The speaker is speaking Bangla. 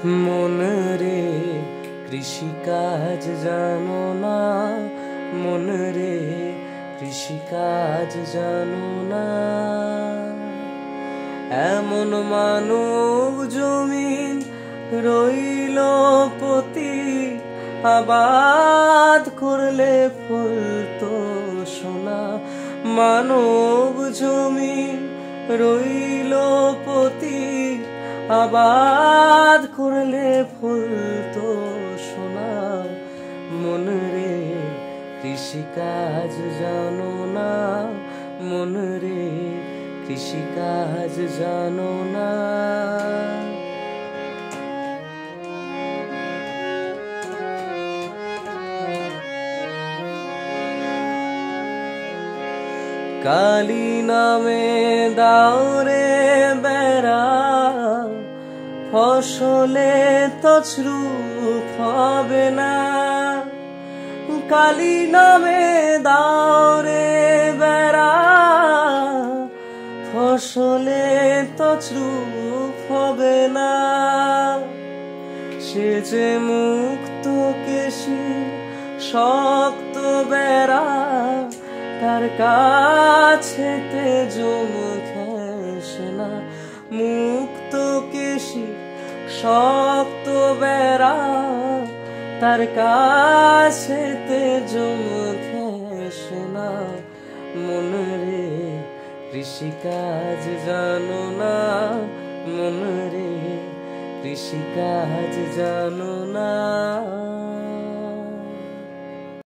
মন রে কৃষিকাজ জানো না, মন রে কৃষিকাজ জানো না। এমন মানব জমিন রইল পতি, আবাদ করলে ফলতো সোনা। মানব জমিন রইল পতি, আবাদ করলে ফলতো সোনা। মন রে কৃষিকাজ জানো না, মন রে কৃষিকাজ জানো না। কালী নামে দাওরে বেড়া, ফসলে তছরূপ হবে না। কালী নামে দাওরে বেড়া, ফসলে তছরূপ হবে না। সে যে মুক্ত কেশী শক্ত বেড়া, তার কাছেতে জম ঘেঁষে না। মুক্ত কেশী শক্ত বেড়া, তার কাছেতে জম ঘেঁষে না। মন রে কৃষিকাজ জানো না, মন রে কৃষিকাজ জানো না।